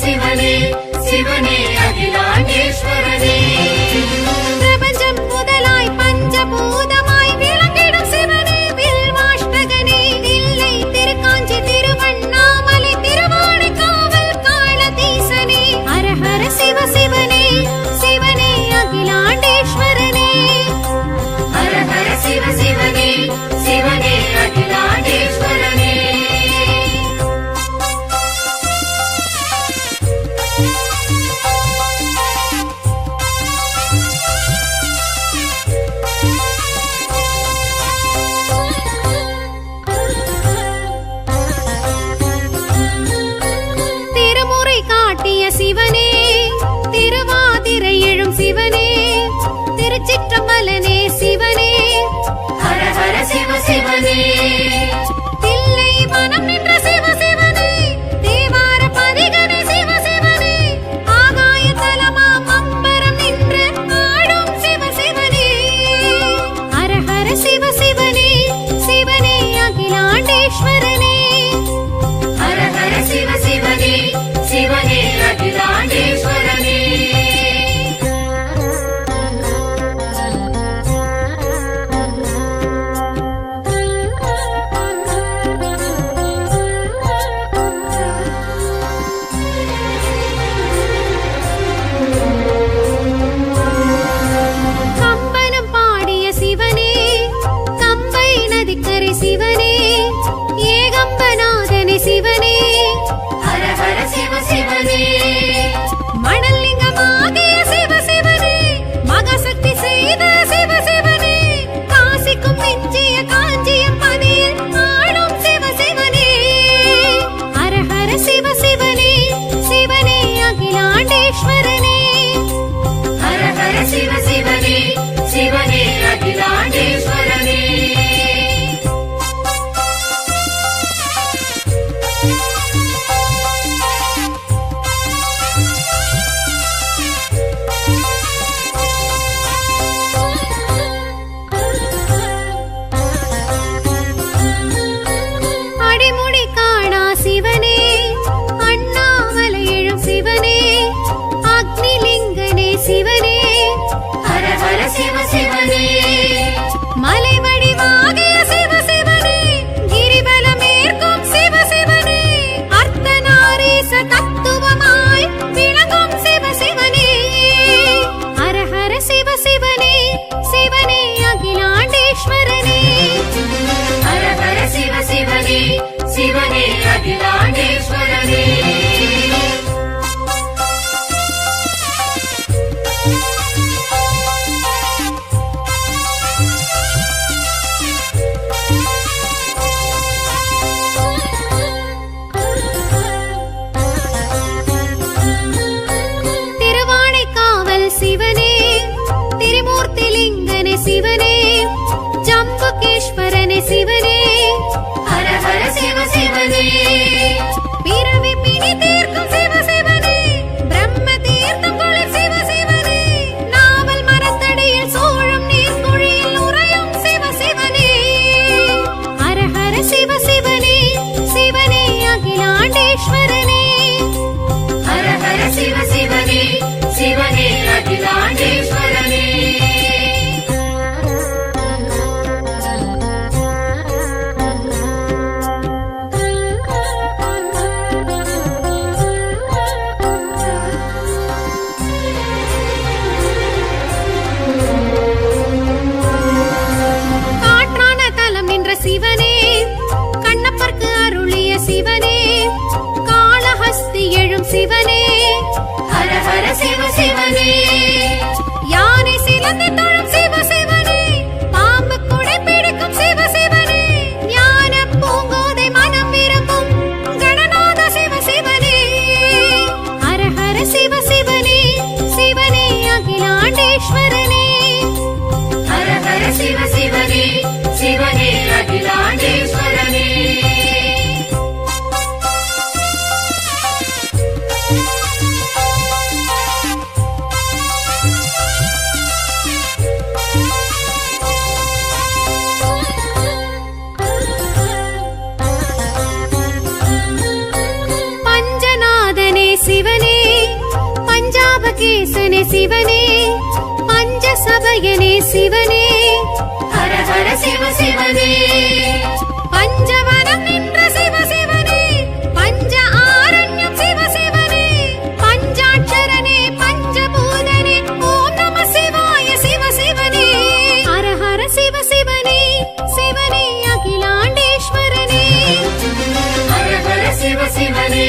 சிவனே சிவனே அகிலாண்டேஸ்வரனே பிரபஞ்சம் முதலாய் பஞ்சபூதமாய் விளங்கிடும் சிவனே வில்வாஷ்டகனே தில்லை திருக்காஞ்சி திருவண்ணாமலை திருவானைக்காவல் காளதீசனே ஹரஹர சிவ சிவனே சிவனே அகிலாண்டேஸ்வரனே ஹரஹர சிவ சிவனே சிவனே அகிலாண்டேஸ்வரனே திருமுறை காட்டிய சிவனே திருவாதிரை எழும் சிவனே திருச்சிற்றம்பலனே சிவனே ஹரஹர சிவ சிவனே தில்லை மனம் நின்ற சிவ சிவனே தேவார பதிகனே சிவ சிவனே ஆகாய தலமாம் அம்பரம் நின்று ஆடும் சிவ சிவனே ஹரஹர சிவ சிவனே சிவனே அகிலாண்டேஸ்வரனே ஹரஹர சிவ சிவனே சிவனே அகிலாண்டேஸ்வரனே கம்பனம் பாடிய சிவனே கம்பை நதிக்கரை சிவனே ஏகம்பநாதனே சிவனே ஹரஹர சிவ சிவனே மணலிங்கமாகிய சிவ சிவனே மகசக்தி செய்த சிவ சிவனே காசிக்கும் மிஞ்சிய காஞ்சியம் பதியில் ஆளும் சிவ சிவனே ஹரஹர சிவ சிவனே சிவனே அகிலாண்டேஸ்வரனே ஹரஹர சிவ சிவனே சிவனே அகிலாண்டேஸ்வரனே அடிமுடி காணா சிவனே அண்ணாமலை எழும் சிவனே அக்னிலிங்கனே சிவனே ஹரஹர சிவ சிவனே மலை வடிவாகிய சிவ சிவனே கிரிவலமேற்கும் சிவ சிவனே அர்த்தநாரீச தத்துவமாய் விளங்கும் சிவ சிவனே ஹரஹர சிவ சிவனே சிவனே அகிலாண்டேஸ்வரனே ஹரஹர சிவ சிவனே சிவனே அகிலாண்டேஸ்வரனே திருவானைக்காவல் சிவனே திரிமூர்த்திலிங்கனே சிவனே ஜம்புகேஸ்வரனே சிவனே ஹரஹர சிவ சிவனே பிறவ சிவனே பஞ்ச சபையனே சிவனே ஹர ஹர சிவ சிவனே பஞ்சவனம் நின்ற சிவ சிவனே பஞ்ச ஆரண்யம் சிவ சிவனே பஞ்சாட்சரனே பஞ்சபூதனே ஓம் நம சிவாய சிவ சிவனே ஹர ஹர சிவ சிவனே சிவனே அகிலாண்டேஸ்வரனே ஹர ஹர சிவ சிவனே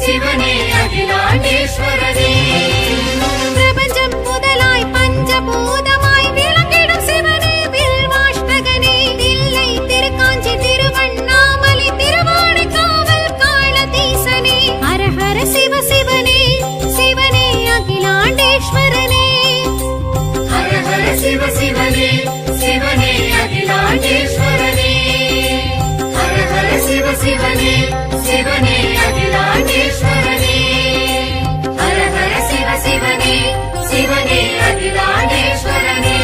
சிவனே அகிலாண்டேஸ்வரனே பிரபஞ்சம் முதலாய் பஞ்சபூதமாய் விளங்கிடும் சிவனே வில்வாஷ்டகனே தில்லை திருக்காஞ்சி திருவண்ணாமலை திருவானைக்காவல் காளதீசனே ஹர ஹர சிவ சிவனே சிவனே அகிலாண்டேஸ்வரனே ஹர ஹர சிவ சிவனே சிவனே அகிலாண்டேஸ்வரனே ஹர ஹர சிவ சிவனே சிவனே அகிலாண்டேஸ்வரனே ஹர ஹர சிவ சிவனே சிவனே அகிலாண்டேஸ்வரனே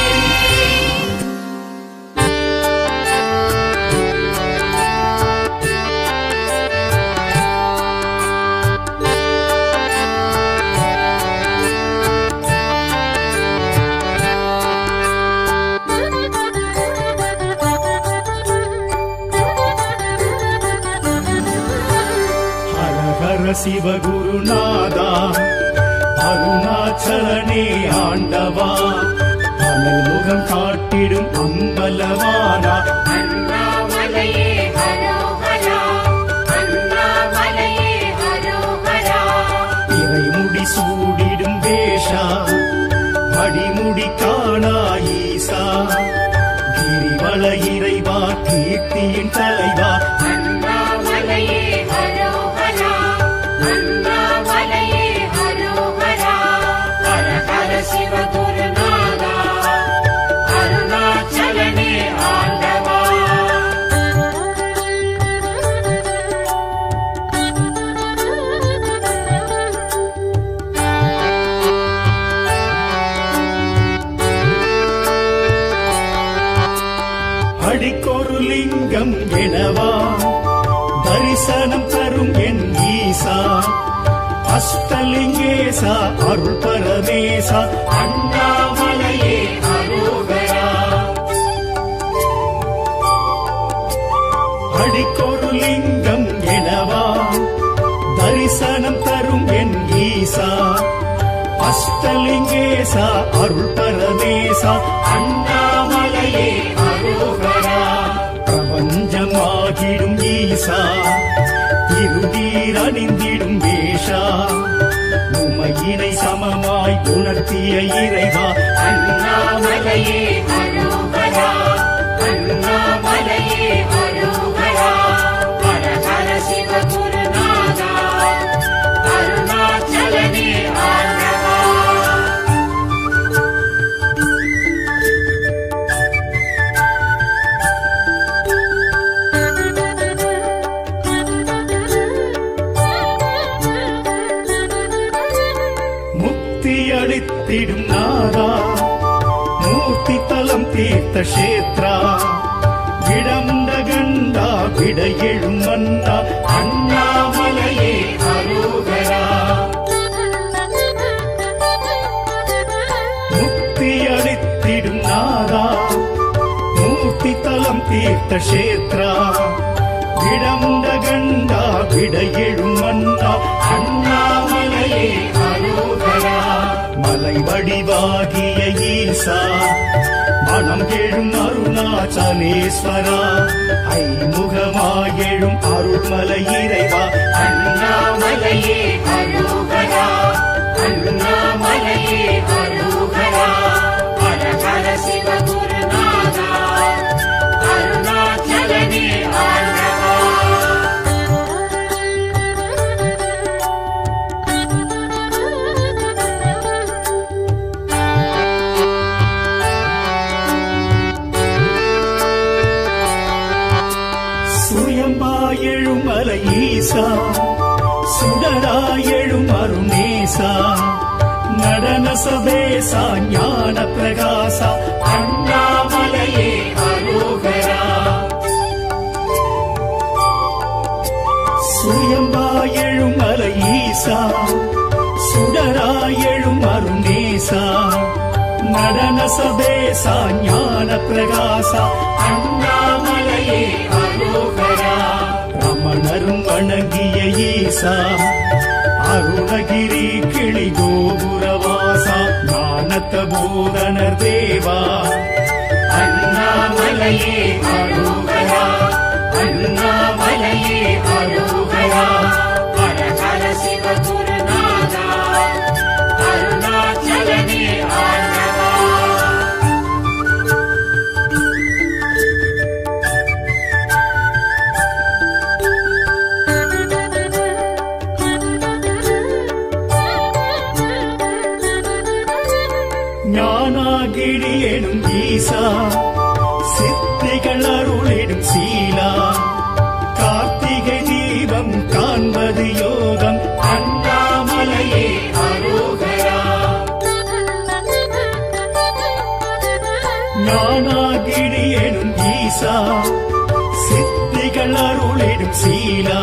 ஹர ஹர சிவகுருநாதா அருணாச்சலனே ஆண்டவா அனல் முகம் காட்டிடும் அம்பலவானா அண்ணாமலையே ஹரோஹரா அண்ணாமலையே ஹரோஹரா இறைமுடி சூடிடும் வேஷா அடிமுடி காணா ஈசா கிரிவல இறைவா கீர்த்தியின் தலைவா அண்ணாமலையே ஹரோஹரா அண்ணாமலையே ஹரோஹரா ஹர ஹர சிவ குருநாதா அருணாச்சலனே ஆண்டவா அடிக்கொரு லிங்கம் எனவா தரிசனம் தரும் என் ஈசா அஷ்டலிங்கேசா அருள் பரமேசா அண்ணாமலையே ஹரோஹரா அடிக்கொரு லிங்கம் எனவா தரிசனம் தரும் என் ஈசா அஷ்டலிங்கேசா அருள் பரமேசா அண்ணாமலையே ஹரோஹரா பிரபஞ்சமாகிடும் ஈசா திருநீர் அணிந்திடும் வேஷா உமையினை சமமாய் உணர்த்திய இறைவா அண்ணாமலையே ஹரோஹரா அண்ணாமலையே ஹரோஹரா ஹர ஹர சிவ குருநாதா அருணாச்சலனே ஆண்டவா முக்தி அளித்திடும் நாதா மூர்த்தி தலம் தீர்த்த கஷேத்ரா விடமுண்ட கண்டா விட எழும் மன்னா அண்ணாமலையே ஹரோஹரா முக்தி அளித்திடும் நாதா மூர்த்தி தலம் தீர்த்த கஷேத்ரா விடமுண்ட கண்டா விட எழும் மன்னா அண்ணாமலையே ஹரோஹரா மலை வடிவாகிய ஈசா மனம் எழும் அருணாச்சலேஸ்வரா ஐமுகமாயெழும் அருள்மலை இறைவா அண்ணாமலையே ஹரோஹரா அண்ணாமலையே ஹரோஹரா ஹர ஹர சிவ குருநாதா அருணாச்சலனே ஆண்டவா சுயம்பாயெழும் மலை ஈசா சுடராயெழும் அருணேசா நடன சபேசா ஞான பிரகாசா அண்ணாமலையே ஹரோஹரா சுயம்பாயெழும் மலை ஈசா சுடராயெழும் அருணேசா சபேசா ஞான பிரகாசா அண்ணாமலையே அரோகரா ரமணரும் வணங்கிய ஈசா அருணகிரி கிளி கோபுரவாசா ஞானத்த போதனர் தேவா அண்ணாமலையே அரோகரா அண்ணாமலையே அரோகரா ஹர சிவ குருநாதா அருணாச்சலனே ஆண்டவா ஞானாகிரி எனும் ஈசா சித்திகள் அருளிடும் சீலா கார்த்திகை தீபம் காண்பது யோகம் அண்ணாமலையே அரோகரா ஞானாகிரி எனும் ஈசா சித்திகள் அருளிடும் சீலா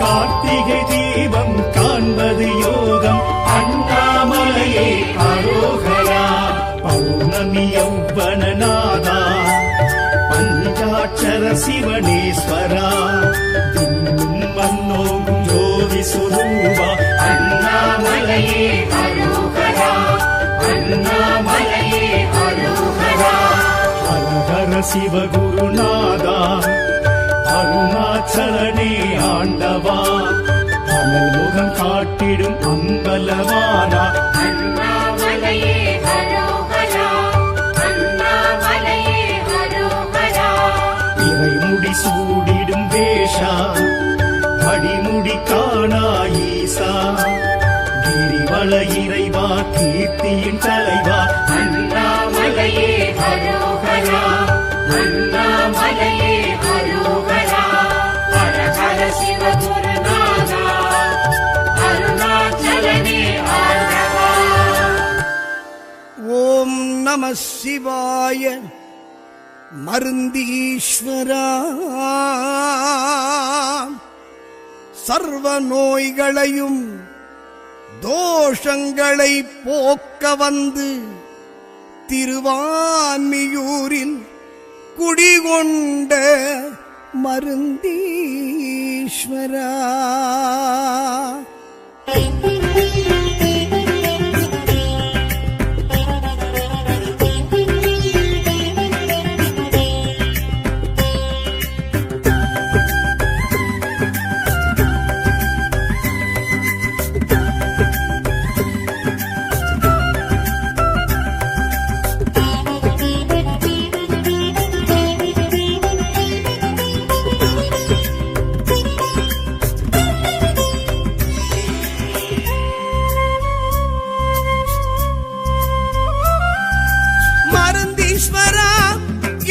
கார்த்திகை தீபம் காண்பது யோகம் அண்ணாமலையே அரோகரா பௌர்ணமி யௌவனநாதா பஞ்சாட்சர சிவனேஸ்வரா இன்னும் மன்னோகும் ஜோதி சுரூபா அண்ணாமலையே அரோகரா அண்ணாமலையே அரோகரா ஹர ஹர சிவகுருநாதா அருணாச்சலனே ஆண்டவா அனல் முகம் காட்டிடும் அம்பலவானா அண்ணாமலையே அரோகரா அண்ணாமலையே அரோகரா இறைமுடி சூடிடும் வேஷா அடிமுடி காணா ஈசா கிரிவல இறைவா கீர்த்தியின் தலைவா அண்ணாமலையே அரோகரா அண்ணாமலையே அரோகரா ஹர சிவ குருநாதா அருணாச்சலனே ஆண்டவா ஓம் நம சிவாய மருந்தீஸ்வரா சர்வ நோய்களையும் தோஷங்களை போக்க வந்து திருவான்மியூரில் குடிகொண்ட மருந்தீஸ்வரா மருந்தீஸ்வரா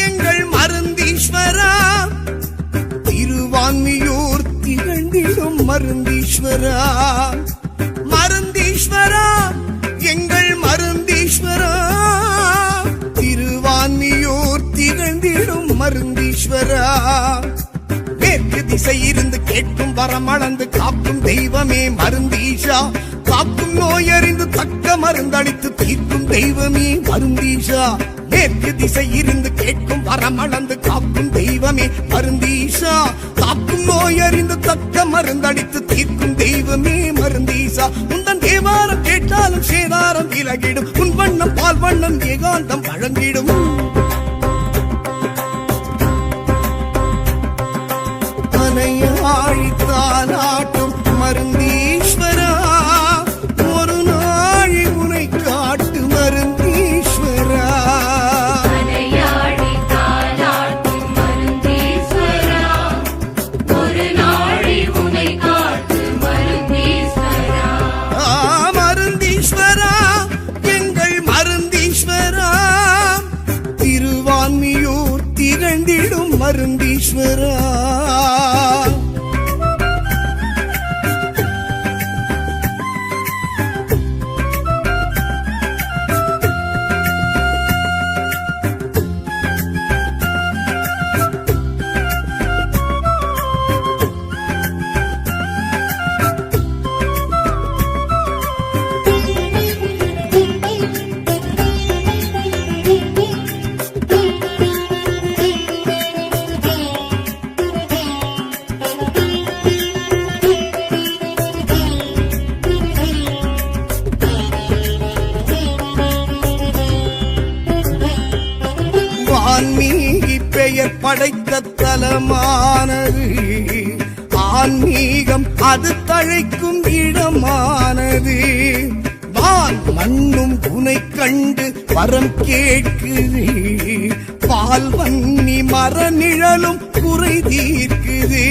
எங்கள் மருந்தீஸ்வரா திருவான்மியூர் திகழ்ந்திடும் மருந்தீஸ்வரா மருந்தீஸ்வரா எங்கள் மருந்தீஸ்வரா திருவான்மியூர் திகழ்ந்திடும் மருந்தீஸ்வரா மேற்கு திசையிருந்து கேட்கும் வரமளந்து காக்கும் தெய்வமே மருந்தீஷா காக்கும் நோயறிந்து தக்க மருந்தளித்து தீர்க்கும் தெய்வமே மருந்தீஷா மேற்கு திசையிருந்து கேட்கும் வரமளந்து காக்கும் தெய்வமே மருந்தீஷா காக்கும் நோயறிந்து தக்க மருந்தளித்து தீர்க்கும் தெய்வமே மருந்தீஷா உந்தன் தேவாரம் கேட்டாலும் சேதாரம் விலகிடும் உன் வண்ணம் பால் வண்ணம் ஏகாந்தம் வழங்கிடும் ஆழித்தாலாட்டும் மருந்தீஸ்வரா ஒரு நாள் உனை காட்டு மருந்தீஸ்வரா மலையாடி தாலாட்டும் மருந்தீஸ்வரா ஒரு நாளை உனை காட்டு மருந்தீஸ்வரா மருந்தீஸ்வரா எங்கள் மருந்தீஸ்வரா திருவான்மியூர் திகழ்ந்திடும் மருந்தீஸ்வரா படைத்த தலமானது, ஆன்மீகம் அது தழைக்கும் இடமானது. வான் மண்ணும் உனை கண்டு வரம் கேட்குது, பால் வன்னி மர நிழலும் குறை தீர்க்குது.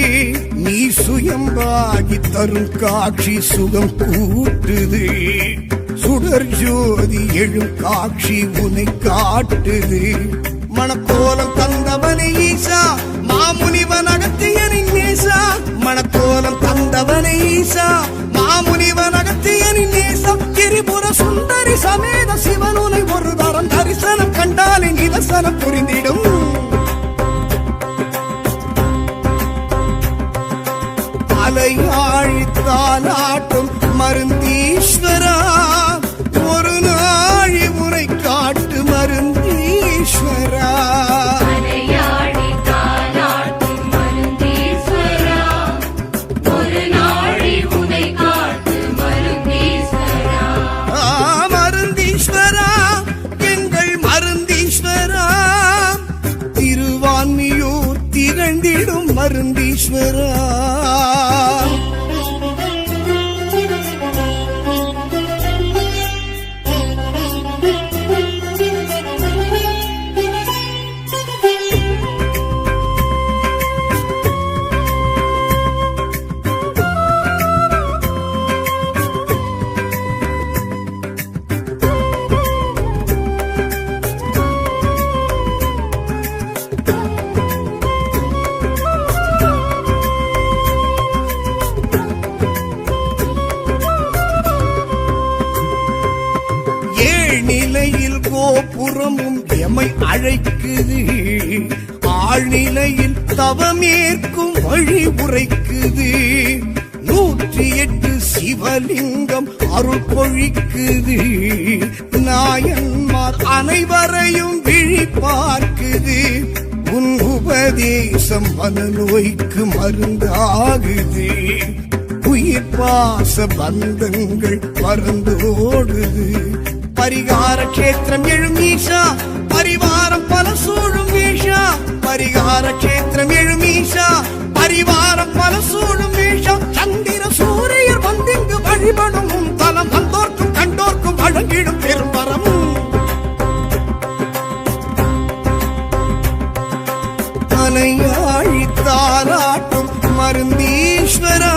நீ சுயம்பாகி தரும் காட்சி சுகம் கூட்டுது, சுடர் ஜோதி எழும் காட்சி உனை காட்டுது. மணக்கோலம் தந்தவனை ஈசா, மாமுனிவன் அகத்தியனின் நேசா. மணக்கோலம் தந்தவனை ஈசா, மாமுனிவன் அகத்தியனின் நேசா. திரிபுர சுந்தரி சமேத சிவனுனை ஒரு தரம் தரிசனம் கண்டாலே நிதர்சனம் புரிந்திடும். அலையாழி தாலாட்டும் மருந்தீஸ்வரா, ஒரு நாழி உரை காட்டு மருந்தீஸ்வரா. அலையாடி தாலாட்டும் மருந்தீஸ்வரா, ஒரு நாழி உனை காட்டு மருந்தீஸ்வரா. மருந்தீஸ்வரா, எங்கள் மருந்தீஸ்வரா, திருவான்மியூர் திகழ்ந்திடும் மருந்தீஸ்வரா. நிலையில் கோபுரமும் எமை அழைக்குது, ஆழ்நிலையில் தவமேற்கும் வழி உரைக்குது. 108 சிவலிங்கம் அருள் பொழிக்குது, நாயன்மார் அனைவரையும் விழி பார்க்குது. உன் உபதேசம் மனநோய்க்கு மருந்தாகுது, உயிர் பாச பந்தங்கள் பறந்தோடுது. பரிகார கஷேத்திரம் எழும் ஈஷா, பரிவாரம் பல சூழும் ஈஷா. பரிகார கஷேத்திரம் எழும் ஈஷா, பரிவாரம் பல சூழும் ஈஷா. சந்திர சூரியர் வந்திங்கு வழிபடும் தலம், வந்தோர்க்கும் கண்டோர்க்கும் வழங்கிடும் பெரும்பரம். அலையாழி தாலாட்டும் மருந்தீஸ்வரா,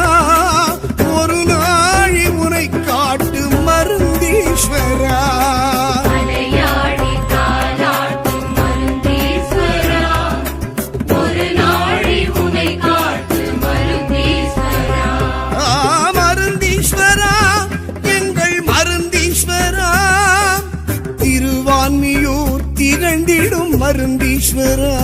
ஒரு நாழி உரை காட்டு மருந்தீஸ்வரா. அலையாடி தாலாட்டும் மருந்தீஸ்வரா, ஒரு நாழி உனை காட்டு மருந்தீஸ்வரா. மருந்தீஸ்வரா, எங்கள் மருந்தீஸ்வரா, திருவான்மியூர் திகழ்ந்திடும் மருந்தீஸ்வரா.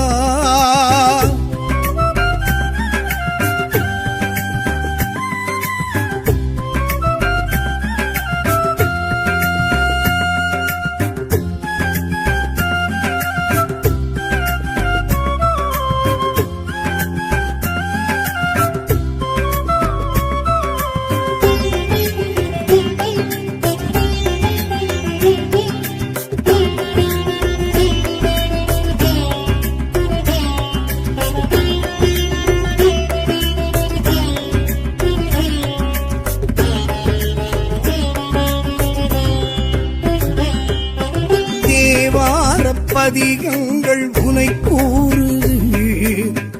பதிகங்கள் உனை கூறுது,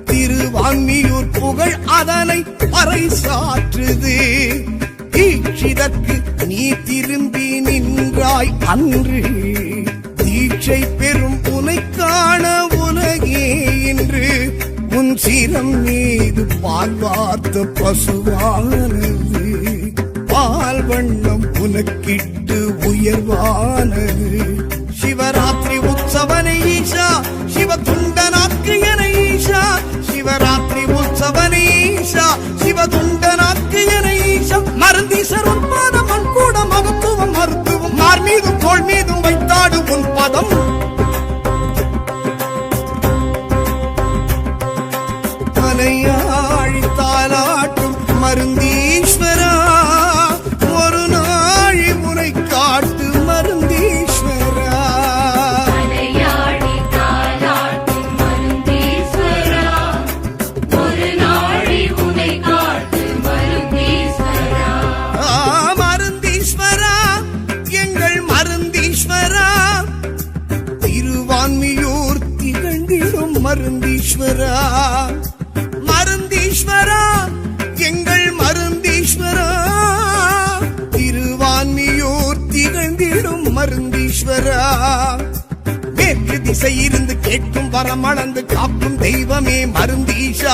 திருவான்மியூர் புகழ் அதனை பறைசாற்றுது. தீட்சிதற்கு நீ திரும்பி நின்றாய் அன்று, தீட்சை பெறும் உனை காண உலகே இன்று. உன் சிரம் மீது பால் வார்த்த பசுவானது, பால் வண்ணம் உனக்கிட்டு உயர்வானது. சிவராத்திரி உற்சவனை ஈஷா, சிவ துண்டனாக்கு என ஈஷா. சிவராத்திரி உற்சவனை ஈஷா, சிவ துண்டனாக்கு என ஈஷா. மருந்தீசர் உன் பாதம் மண் கூட மகத்துவம் மருத்துவம், மார் மீதும் தோள் மீதும் வைத்தாடு உன் பதம். மலையாழி தாலாட்டும் மருந்தீஸ்வரா, ஒரு நாழி உரை காட்டு மருந்தீஸ்வரா. அலையாடி தாலாட்டும் மருந்தீஸ்வரா, மருந்தீஸ்வரா எங்கள் மருந்தீஸ்வரா திருவான்மியூர் திகழ்ந்திடும் மருந்தீஸ்வரா மேற்கு திசை இருந்து கேட்கும் வரமளந்து காக்கும் தெய்வமே மருந்தீஷா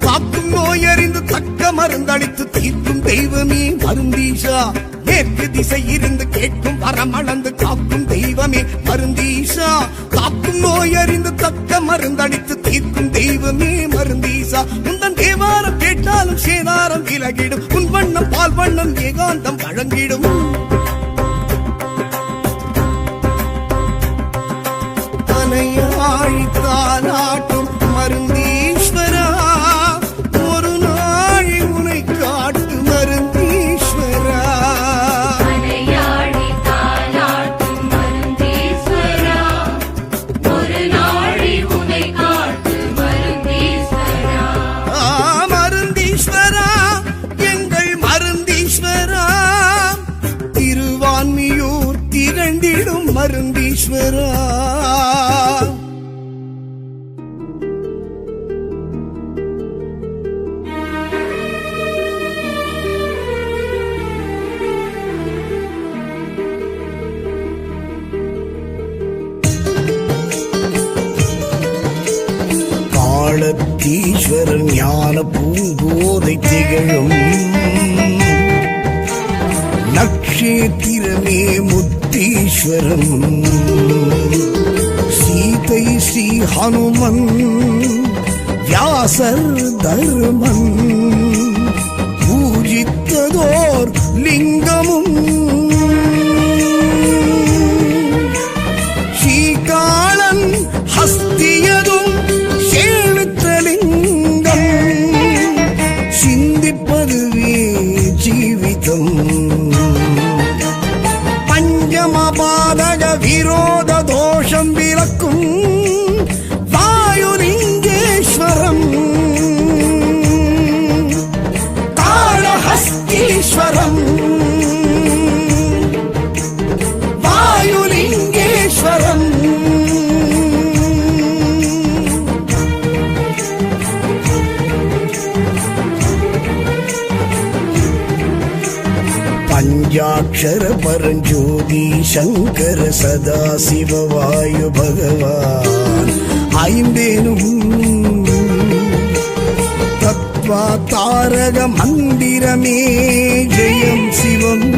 காக்கும் நோயறிந்து தக்க மருந்தளித்து தீர்க்கும் தெய்வமே மருந்தீஷா மேற்கு திசை இருந்து கேட்கும் வரமளந்து காக்கும் தெய்வமே மருந்தீஷா காக்கும் நோயறிந்து தக்க மருந்தளித்து தீர்க்கும் தெய்வமே மருந்தீஷா உந்தன் தேவாரம் கேட்டாலும் சேதாரம் விலகிடும் உன் வண்ணம் பால் வண்ணம் ஏகாந்தம் வழங்கிடும் தாலாட்டும் மருந்தீஸ்வரா ஒரு நாள் உனை காட்டு மருந்தீஸ்வரா அலையாடி தாலாட்டும் மருந்தீஸ்வரா ஒரு நாளி உனை காட்டு மருந்தீஸ்வரா மருந்தீஸ்வரா எங்கள் மருந்தீஸ்வரா திருவான்மியூர் திகழ்ந்திடும் மருந்தீஸ்வரா ஈஸ்வரன் ஞான பூங்கோதை திகழும் நக்ஷேத்திரமே முத்தீஸ்வரம் சீதை ஸ்ரீ ஹனுமன் வியாசர் தர்மன் பூஜித்ததோர் லிங்கமும் ஸ்ரீகாளன் ஹஸ்தியதும் சிந்திப்பதுவே ஜீவிதம் பஞ்சமபாதக விரோத தோஷம் விலக்கும் வாயுலிங்கேஸ்வரம் காளஹஸ்தீஸ்வரம் வாயுலிங்கேஸ்வரம் பஞ்சாட்சர பரஞ்சோதி சங்கர சதா சிவவாயு பகவான் ஐந்தேனும் தத்வா தாரக மந்திரமே ஜெயம் சிவம்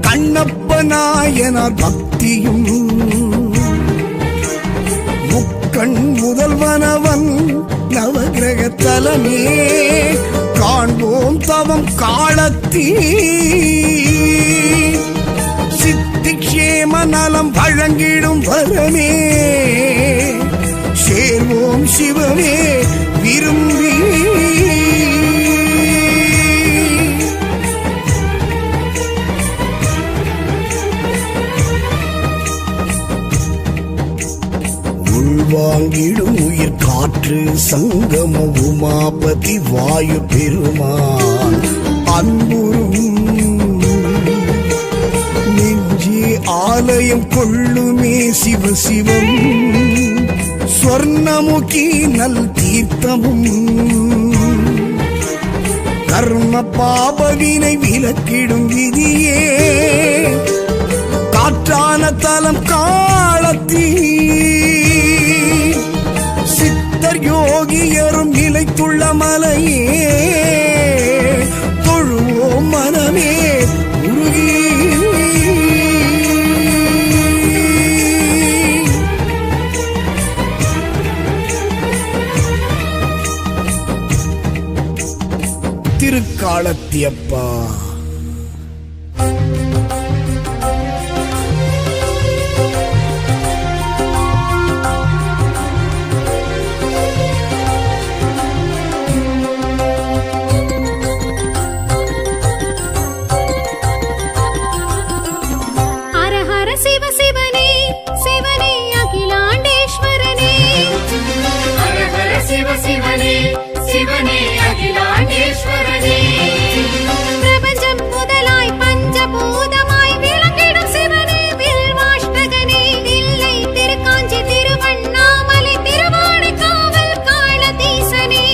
கண்ணப்பநாயனார் பக்தியும் முக்கண் முதல்வனவன் நவகிரக தலமே காண்போம் தவம் காலத்தீ சித்திக்ஷேம நலம் வழங்கிடும் வரமே சேர்வோம் சிவமே விரும்பி உள்வாங்கிடும் உயிர் காற்று சங்கம உமாபதி வாயு பெருமான் அன்புறும் நெஞ்சே ஆலயம் கொள்ளுமே சிவ சிவம் ஸ்வர்ணமுகி நல் தீர்த்தமும் கர்ம பாபவினை விலக்கிடும் விதியே காற்றான தலம் காலத்தீ சித்தர் யோகியரும் நிலைத்துள்ள மலையே தொழுவோம் மனமே உருகி திருக்காலத்தியப்பா சிவனே அகிலாண்டேஸ்வரனே பிரபஞ்சம் முதலாய் பஞ்சபூதமாய் விளங்கிடும் சிவனே வில்வாஷ்டகனே தில்லை திருக்காஞ்சி திருவண்ணாமலை திருவானைக்காவல் காளதீசனே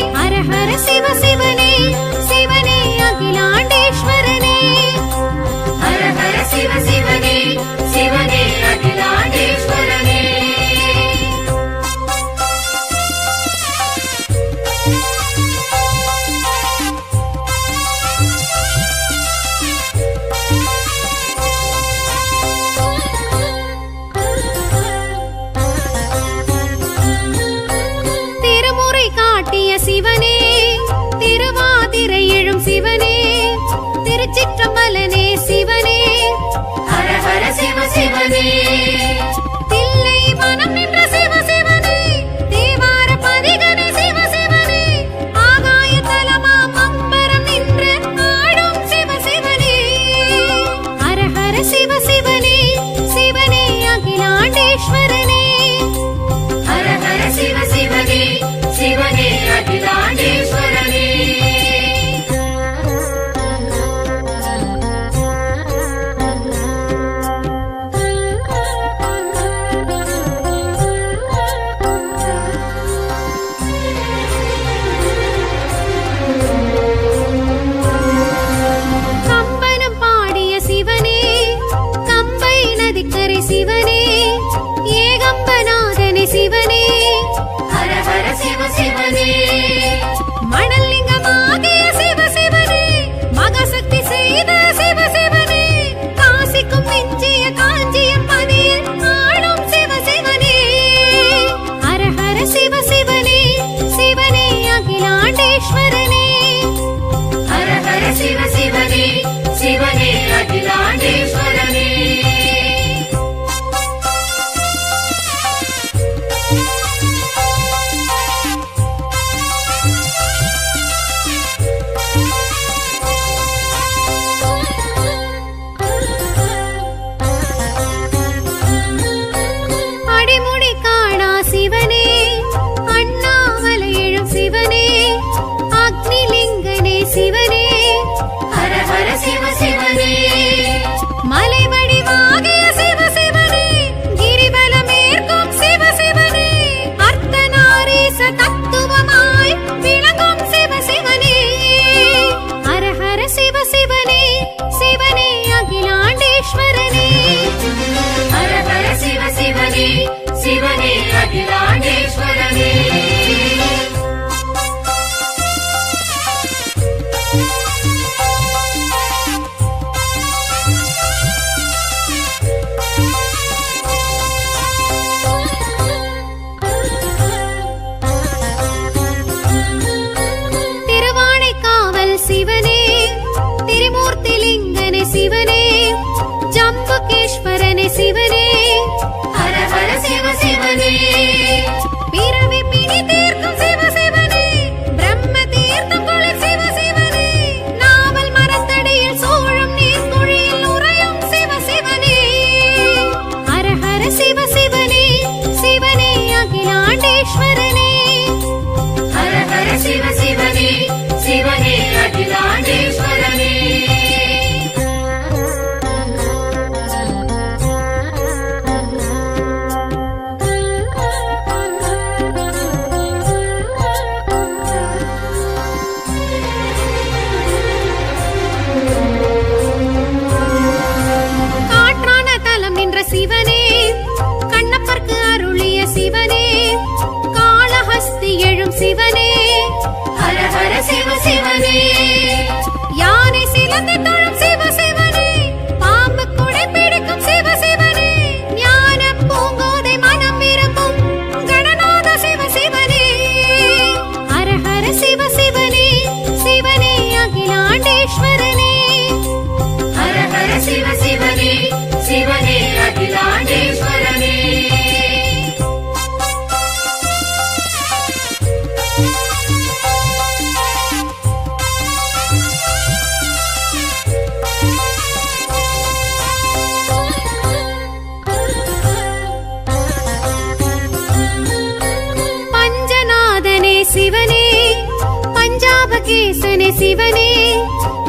மகேசனே சிவனே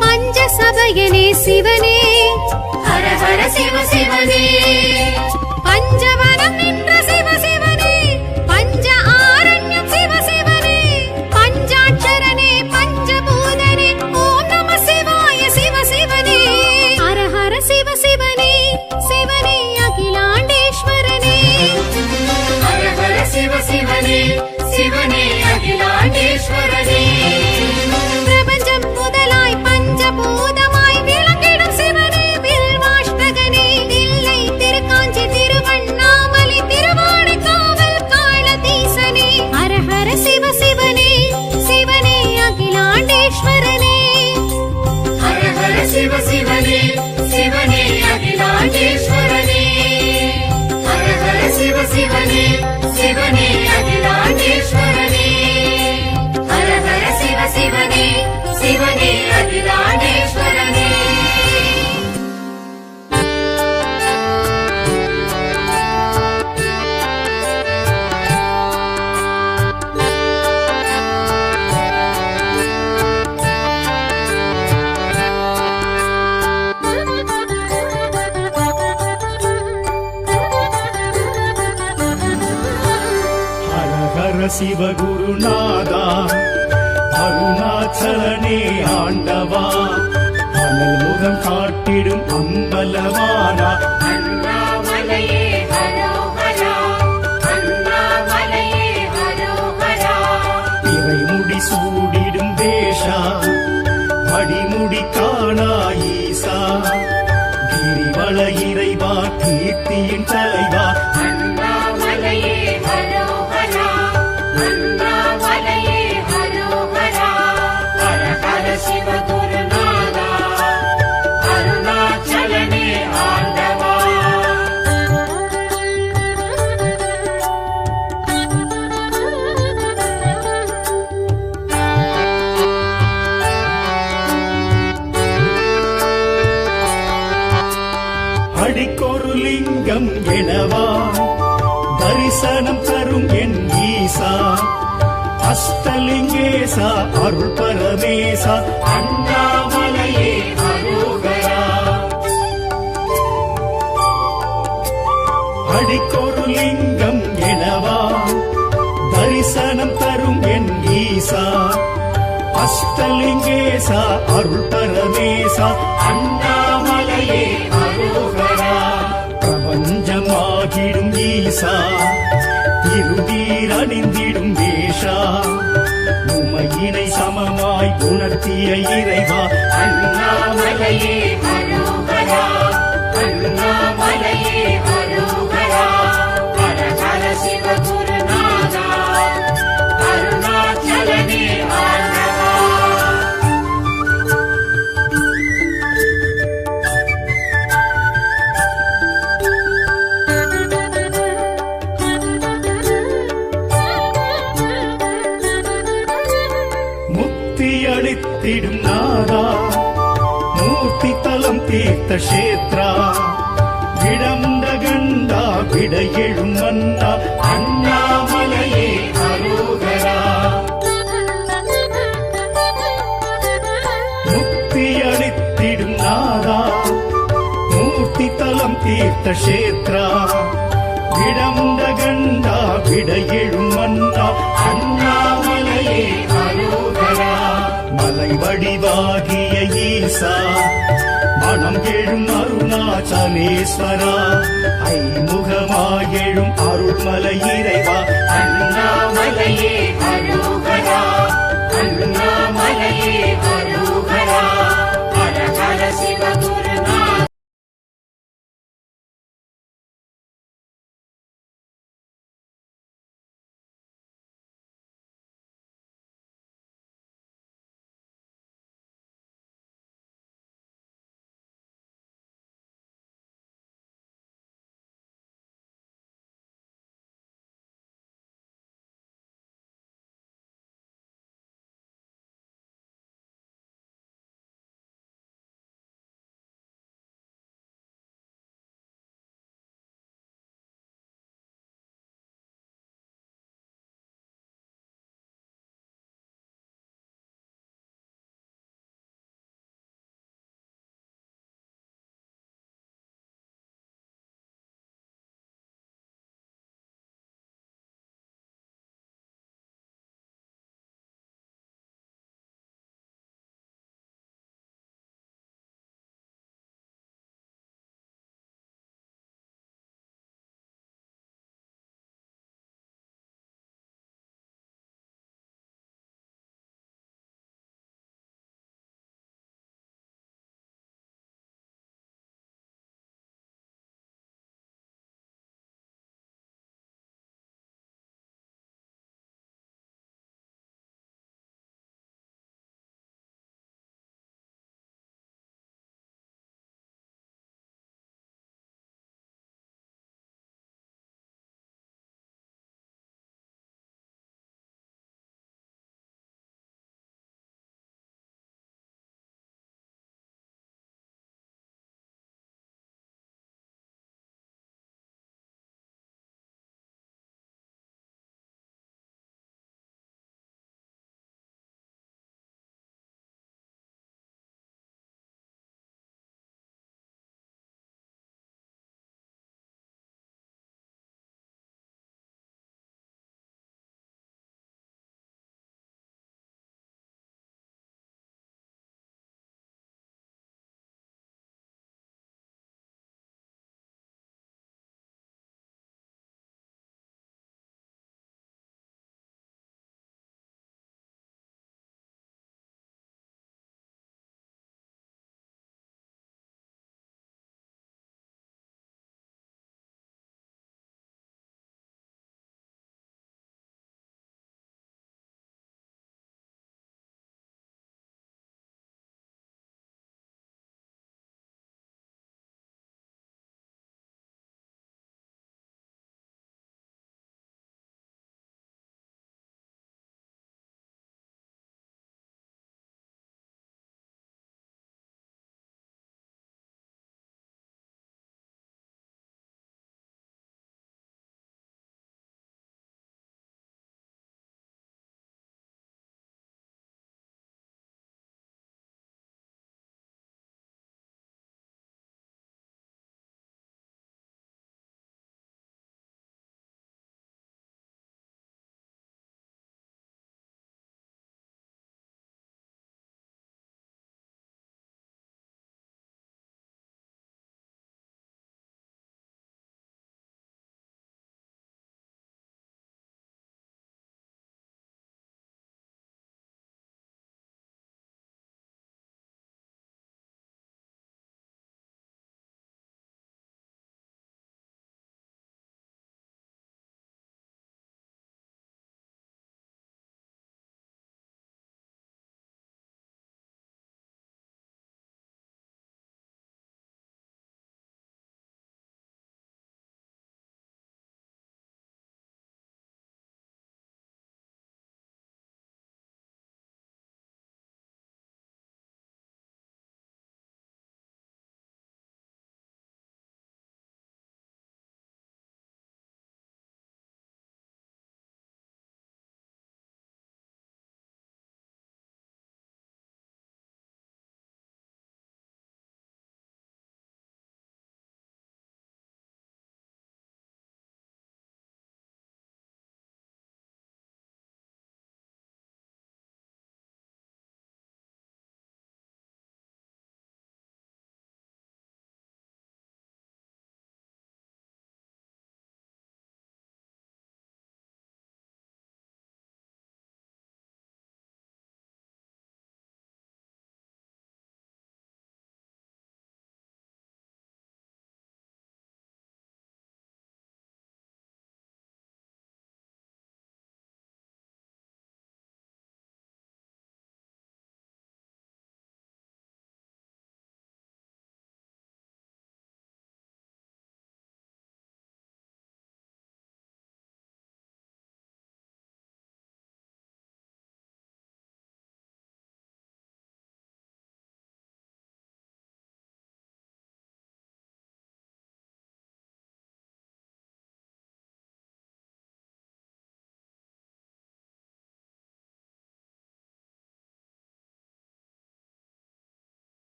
பஞ்சசபயனே சிவனே ஹர ஹர சிவ சிவனே பஞ்சவனம் நின்ற சிவ சிவனே பஞ்ச ஆரண்யம் சிவ சிவனே பஞ்சாட்சரனே பஞ்சபூதனே ஓம் நம சிவாய சிவ சிவனே ஹர ஹர சிவ சிவனே சிவனே அகிலாண்டேஸ்வரனே ஹர ஹர சிவ சிவனே சிவனே அகிலாண்டேஸ்வரனே பிரபஞ்சம் முதலாய் பஞ்சபூதமாய் விளங்கிடும் சிவனே வில்வாஷ்டகனே தில்லை திருக்காஞ்சி திருவண்ணாமலை திருவானைக்காவல் காளதீசனே ஹர ஹர சிவ சிவனே சிவனே அகிலாண்டேஸ்வரனே ஹர ஹர சிவ சிவனே சிவனே அகிலாண்டேஸ்வரனே ஹர ஹர சிவ சிவனே சிவனே அகிலாண்டேஸ்வரனே ஹர ஹர சிவ சிவனே சிவனே அகிலாண்டேஸ்வரனே ஹர ஹர சிவகுருநாதா அருணாச்சலனே ஆண்டவா அனல் முகம் காட்டிடும் அம்பலவானா அண்ணாமலையே ஹரோஹரா அண்ணாமலையே ஹரோஹரா இறைமுடி சூடிடும் தேஷா அடிமுடி காணா ஈசா கிரிவல இறைவா கீர்த்தியின் தலைவா அண்ணாமலையே ஹரோஹரா அண்ணாமலையே ஹரோஹரா ஹர ஹர சிவ குருநாதா அருணாச்சலனே ஆண்டவா அடிக்கொரு லிங்கம் எனவா தரிசனம் தரும் என் ஈசா அஷ்டலிங்கேசா அருள் பரமேசா அண்ணாமலையே அரோகரா அடிக்கொரு லிங்கம் எனவா தரிசனம் தரும் என் ஈசா அஷ்டலிங்கேசா அருள் பரமேசா அண்ணாமலையே அரோகரா பிரபஞ்சமாகிடும் ஈசா திருநீர் அணிந்திடும் வேஷா உமையினை சமமாய் உணர்த்திய இறைவா அண்ணாமலையே ஹரோஹரா அண்ணாமலையே ஹரோஹரா ஹர ஹர சிவ குருநாதா அருணாச்சலனே ஆண்டவா முக்தி அளித்திடும் நாதா மூர்த்தி தலம் தீர்த்த கஷேத்ரா விடமுண்ட கண்டா விட எழும் மன்னா அண்ணாமலையே அரோகரா முக்தி அளித்திடும் நாதா மூர்த்தி தலம் தீர்த்த கஷேத்ரா விடமுண்ட கண்டா விட எழும் மன்னா அண்ணாமலையே அரோகரா மலை வடிவாகிய ஈசா மனம் எழும் அருணாச்சலேஸ்வரா ஐமுகமாயெழும் அருள்மலை இறைவா அண்ணாமலையே ஹரோஹரா